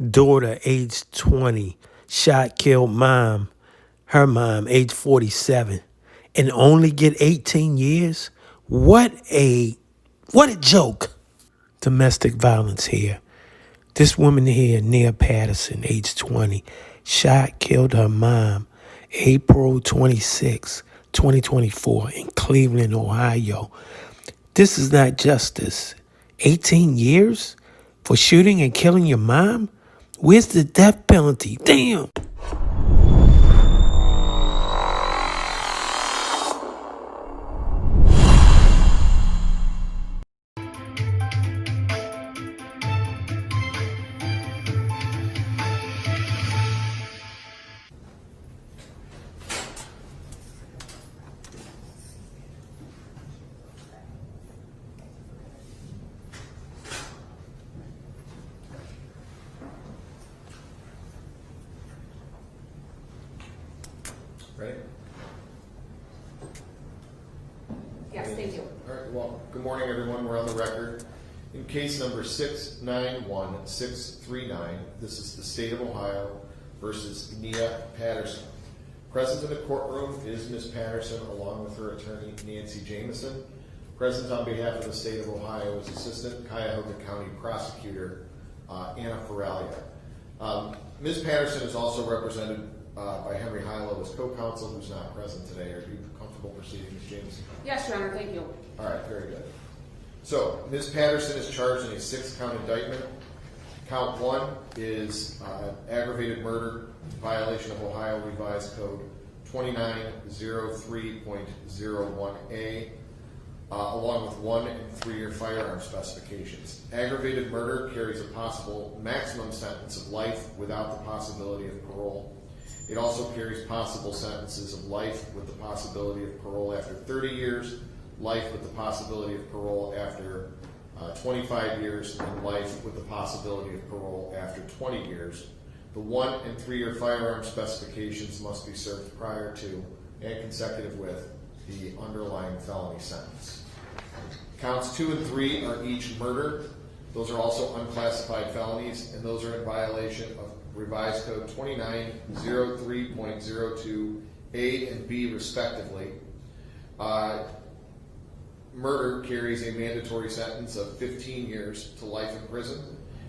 Daughter, age 20, shot, killed her mom, age 47, and only get 18 years? What a joke. Domestic violence here. This woman here, Nia Patterson, age 20, shot, killed her mom, April 26, 2024, in Cleveland, Ohio. This is not justice. 18 years for shooting and killing your mom? Where's the death penalty? Damn. Ready? Yes, thank you. All right, well, good morning, everyone. We're on the record. In case number 691639, this is the state of Ohio versus Nia Patterson. Present in the courtroom is Ms. Patterson along with her attorney, Nancy Jameson. Present on behalf of the state of Ohio is Assistant Cuyahoga County Prosecutor Anna Ferralia. Ms. Patterson is also represented by Henry Hilo as co-counsel, who's not present today. Are you comfortable proceeding, Ms. Jameson? Yes, Your Honor, thank you. All right, very good. So, Ms. Patterson is charged in a 6-count indictment. Count 1 is aggravated murder, violation of Ohio Revised Code 2903.01A, along with 1 and 3-year firearm specifications. Aggravated murder carries a possible maximum sentence of life without the possibility of parole. It also carries possible sentences of life with the possibility of parole after 30 years, life with the possibility of parole after 25 years, and life with the possibility of parole after 20 years. The 1 and 3-year firearm specifications must be served prior to and consecutive with the underlying felony sentence. Counts 2 and 3 are each murder. Those are also unclassified felonies, and those are in violation of Revised Code 2903.02A and B, respectively. Murder carries a mandatory sentence of 15 years to life in prison.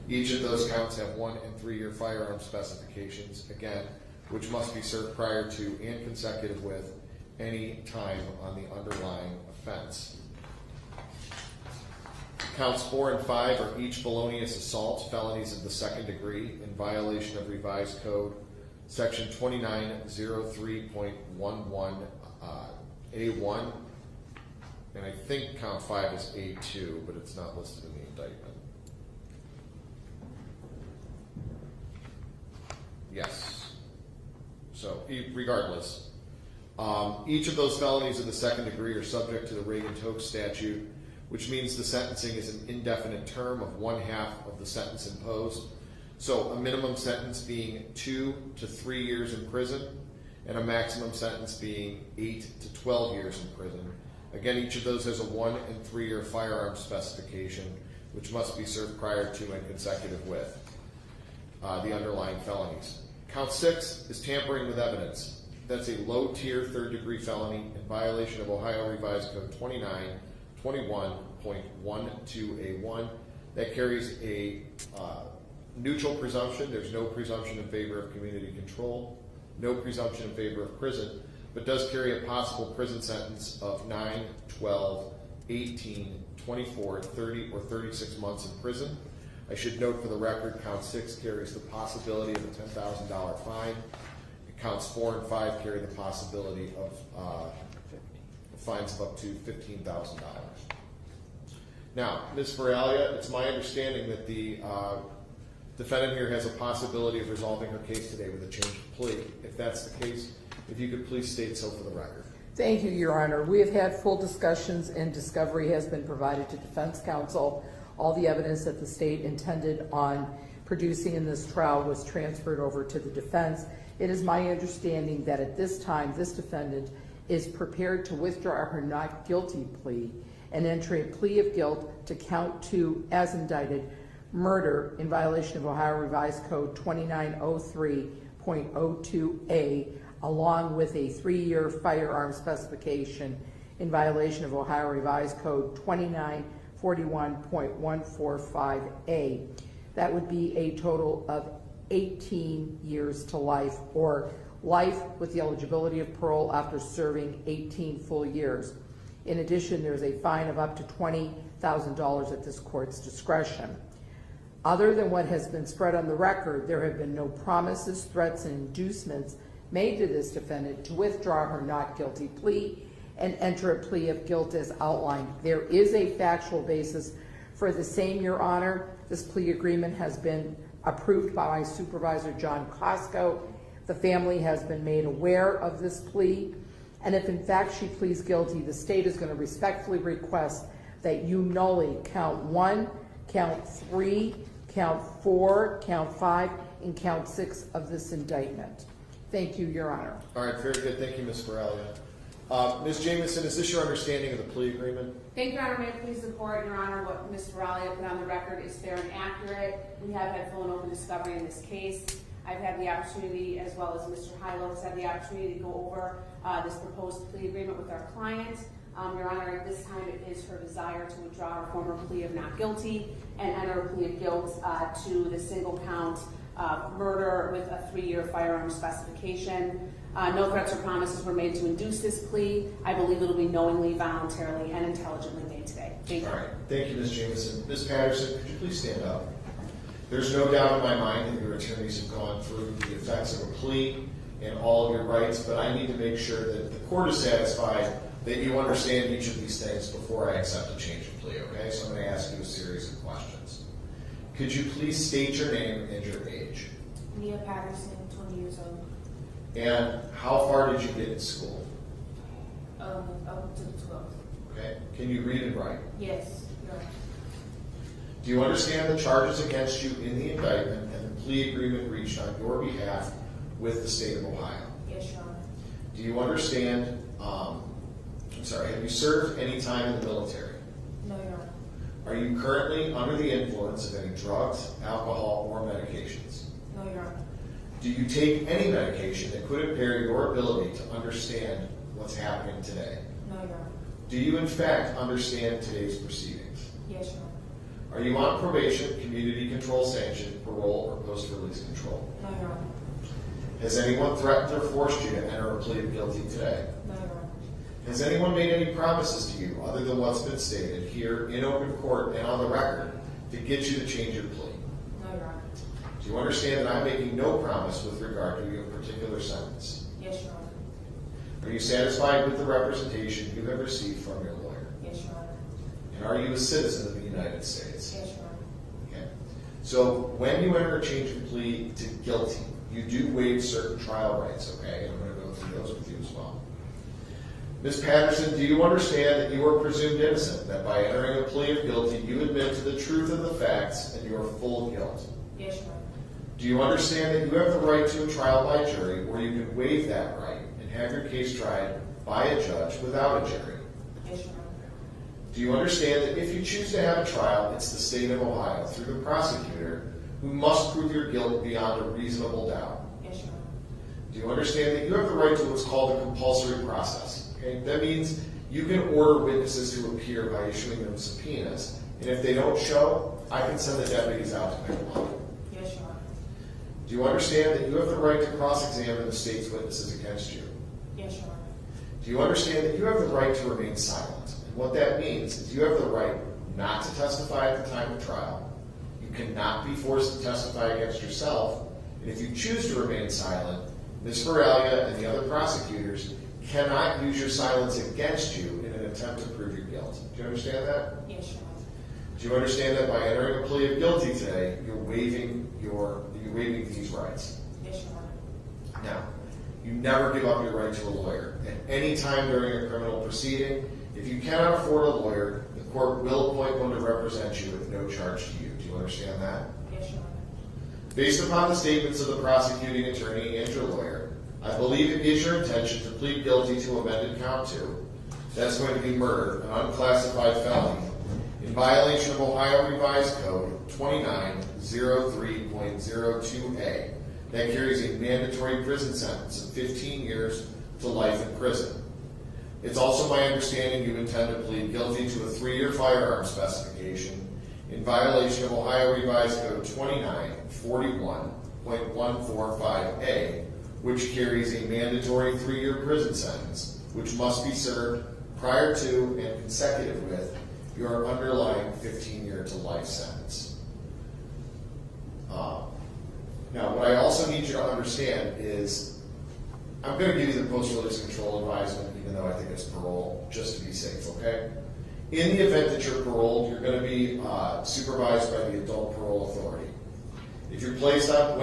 Each of those counts have 1 and 3-year firearm specifications, again, which must be served prior to and consecutive with any time on the underlying offense. Counts 4 and 5 are each felonious assault, felonies of the 2nd degree, in violation of Revised Code Section 2903.11 A1, and I think count 5 is A2, but it's not listed in the indictment. Yes. So, regardless, each of those felonies of the 2nd degree are subject to the Reagan-Tokes statute, which means the sentencing is an indefinite term of 1/2 of the sentence imposed. So a minimum sentence being 2 to 3 years in prison, and a maximum sentence being 8 to 12 years in prison. Again, each of those has a 1 and 3-year firearm specification, which must be served prior to and consecutive with the underlying felonies. Count 6 is tampering with evidence. That's a low-tier 3rd-degree felony in violation of Ohio Revised Code 2921.12A1. That carries a neutral presumption. There's no presumption in favor of community control, no presumption in favor of prison, but does carry a possible prison sentence of 9, 12, 18, 24, 30, or 36 months in prison. I should note for the record, count 6 carries the possibility of a $10,000 fine. Counts 4 and 5 carry the possibility of fines of up to $15,000. Now, Ms. Ferralia, it's my understanding that the defendant here has a possibility of resolving her case today with a change of plea. If that's the case, if you could please state so for the record. Thank you, Your Honor. We have had full discussions and discovery has been provided to defense counsel. All the evidence that the state intended on producing in this trial was transferred over to the defense. It is my understanding that at this time, this defendant is prepared to withdraw her not guilty plea and enter a plea of guilt to count 2 as indicted murder in violation of Ohio Revised Code 2903.02A, along with a 3-year firearm specification in violation of Ohio Revised Code 2941.145A. That would be a total of 18 years to life, or life with the eligibility of parole after serving 18 full years. In addition, there's a fine of up to $20,000 at this court's discretion. Other than what has been spread on the record, there have been no promises, threats, and inducements made to this defendant to withdraw her not guilty plea and enter a plea of guilt as outlined. There is a factual basis for the same, Your Honor. This plea agreement has been approved by my supervisor, John Costco. The family has been made aware of this plea, and if in fact she pleads guilty, the state is going to respectfully request that you nully count 1, count 3, count 4, count 5, and count 6 of this indictment. Thank you, Your Honor. All right, very good. Thank you, Ms. Feralia. Ms. Jamison, is this your understanding of the plea agreement? Thank you, Your Honor. May it please the court, Your Honor, what Ms. Feralia put on the record is fair and accurate. We have had full and open discovery in this case. I've had the opportunity, as well as Mr. Hilo has had the opportunity to go over this proposed plea agreement with our client. Your Honor, at this time it is her desire to withdraw her former plea of not guilty and enter a plea of guilt to the single count murder with a 3-year firearm specification. No threats or promises were made to induce this plea. I believe it will be knowingly, voluntarily, and intelligently made today. Thank you. All right. Thank you, Ms. Jamison. Ms. Patterson, could you please stand up? There's no doubt in my mind that your attorneys have gone through the effects of a plea and all of your rights, but I need to make sure that the court is satisfied that you understand each of these things before I accept a change of plea, okay? So I'm going to ask you a series of questions. Could you please state your name and your age? Nia Patterson, 20 years old. And how far did you get in school? Up to the 12th. Okay. Can you read and write? Yes, Your Honor. Do you understand the charges against you in the indictment and the plea agreement reached on your behalf with the state of Ohio? Yes, Your Honor. Do you understand, have you served any time in the military? No, Your Honor. Are you currently under the influence of any drugs, alcohol, or medications? No, Your Honor. Do you take any medication that could impair your ability to understand what's happening today? No, Your Honor. Do you in fact understand today's proceedings? Yes, Your Honor. Are you on probation, community control sanction, parole, or post-release control? No, Your Honor. Has anyone threatened or forced you to enter a plea of guilty today? No, Your Honor. Has anyone made any promises to you other than what's been stated here in open court and on the record to get you to change your plea? No, Your Honor. Do you understand that I'm making no promise with regard to your particular sentence? Yes, Your Honor. Are you satisfied with the representation you have received from your lawyer? Yes, Your Honor. And are you a citizen of the United States? Yes, Your Honor. Okay. So when you enter a change of plea to guilty, you do waive certain trial rights, okay? And I'm going to go through those with you as well. Ms. Patterson, do you understand that you are presumed innocent, that by entering a plea of guilty, you admit to the truth of the facts and your full guilt? Yes, Your Honor. Do you understand that you have the right to a trial by jury, or you can waive that right and have your case tried by a judge without a jury? Yes, Your Honor. Do you understand that if you choose to have a trial, it's the state of Ohio, through the prosecutor, who must prove your guilt beyond a reasonable doubt? Yes, Your Honor. Do you understand that you have the right to what's called a compulsory process? Okay? That means you can order witnesses to appear by issuing them subpoenas, and if they don't show, I can send the deputies out to pick them up. Yes, Your Honor. Do you understand that you have the right to cross-examine the state's witnesses against you? Yes, Your Honor. Do you understand that you have the right to remain silent? And what that means is you have the right not to testify at the time of trial. You cannot be forced to testify against yourself. And if you choose to remain silent, Ms. Feralia and the other prosecutors cannot use your silence against you in an attempt to prove your guilt. Do you understand that? Yes, Your Honor. Do you understand that by entering a plea of guilty today, you're waiving these rights? Yes, Your Honor. Now, you never give up your right to a lawyer. At any time during a criminal proceeding, if you cannot afford a lawyer, the court will appoint one to represent you at no charge to you. Do you understand that? Yes, Your Honor. Based upon the statements of the prosecuting attorney and your lawyer, I believe it is your intention to plead guilty to amended count 2. That's going to be murder, an unclassified felony, in violation of Ohio Revised Code 2903.02A, that carries a mandatory prison sentence of 15 years to life in prison. It's also my understanding you intend to plead guilty to a 3-year firearm specification in violation of Ohio Revised Code 2941.145A, which carries a mandatory 3-year prison sentence, which must be served prior to and consecutive with your underlying 15-year to life sentence. Now, what I also need you to understand is I'm going to give you the post-release control advisement, even though I think it's parole, just to be safe, okay? In the event that you're paroled, you're going to be supervised by the Adult Parole Authority. When you're placed on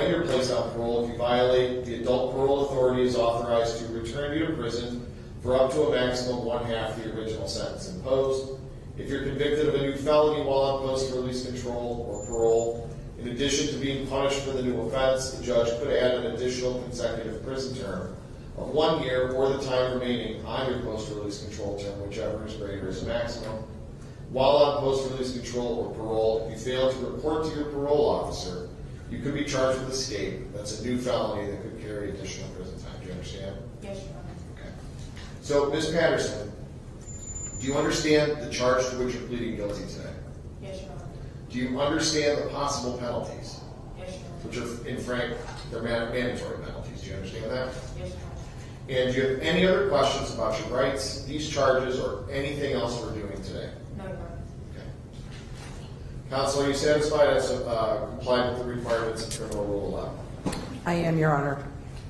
parole, if you violate, the Adult Parole Authority is authorized to return you to prison for up to a maximum 1/2 the original sentence imposed. If you're convicted of a new felony while on post-release control or parole, in addition to being punished for the new offense, the judge could add an additional consecutive prison term of 1 year or the time remaining on your post-release control term, whichever is greater as a maximum. While on post-release control or parole, if you fail to report to your parole officer, you could be charged with escape. That's a new felony that could carry additional prison time. Do you understand? Yes, Your Honor. Okay. So, Ms. Patterson, do you understand the charge to which you're pleading guilty today? Yes, Your Honor. Do you understand the possible penalties, Yes, Your Honor. which are, in frank, they're mandatory penalties? Do you understand that? Yes, Your Honor. And do you have any other questions about your rights, these charges, or anything else we're doing today? No, Your Honor. Okay. Counsel, are you satisfied as complied with the requirements of Criminal Rule 11? I am, Your Honor.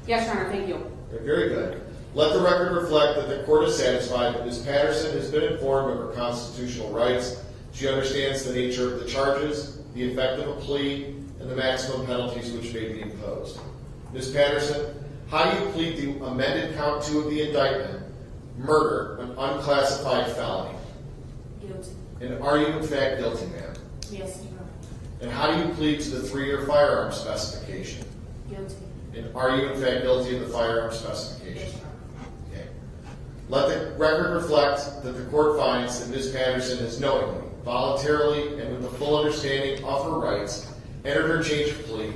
Yes, Your Honor, thank you. Very good. Let the record reflect that the court is satisfied that Ms. Patterson has been informed of her constitutional rights. She understands the nature of the charges, the effect of a plea, and the maximum penalties which may be imposed. Ms. Patterson, how do you plead the amended count 2 of the indictment, murder, an unclassified felony? Guilty. And are you in fact guilty, ma'am? Yes, Your Honor. And how do you plead to the 3-year firearm specification? Guilty. And are you in fact guilty of the firearm Yes, specification? Your Honor. Okay. Let the record reflect that the court finds that Ms. Patterson has knowingly, voluntarily, and with the full understanding of her rights, entered her change of plea.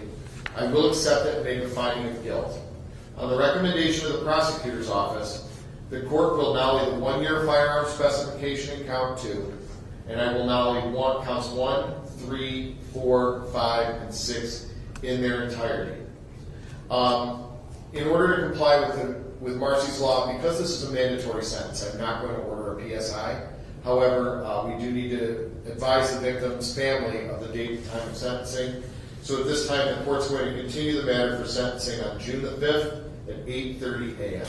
I will accept it and make a finding of guilt. On the recommendation of the prosecutor's office, the court will now leave the 1-year firearm specification in count 2, and I will now leave counts 1, 3, 4, 5, and 6 in their entirety. In order to comply with Marcy's law, because this is a mandatory sentence, I'm not going to order a PSI. However, we do need to advise the victim's family of the date and time of sentencing. So at this time, the court's going to continue the matter for sentencing on June the 5th at 8:30 a.m.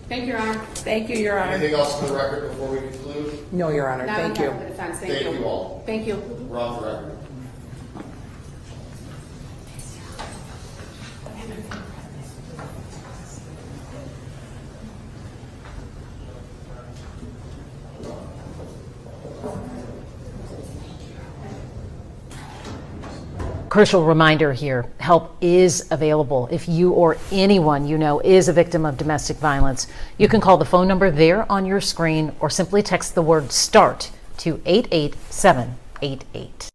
Thank you, Your Honor. Thank you, Your Honor. Anything else for the record before we conclude? No, Your Honor. Not on Thank you. behalf of the defense, Thank you all. Thank you. We're off the record. Crucial reminder here, help is available. If you or anyone you know is a victim of domestic violence, you can call the phone number there on your screen or simply text the word START to 88788.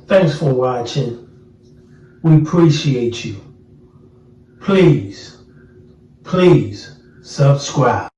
Thanks for watching. We appreciate you. Please subscribe.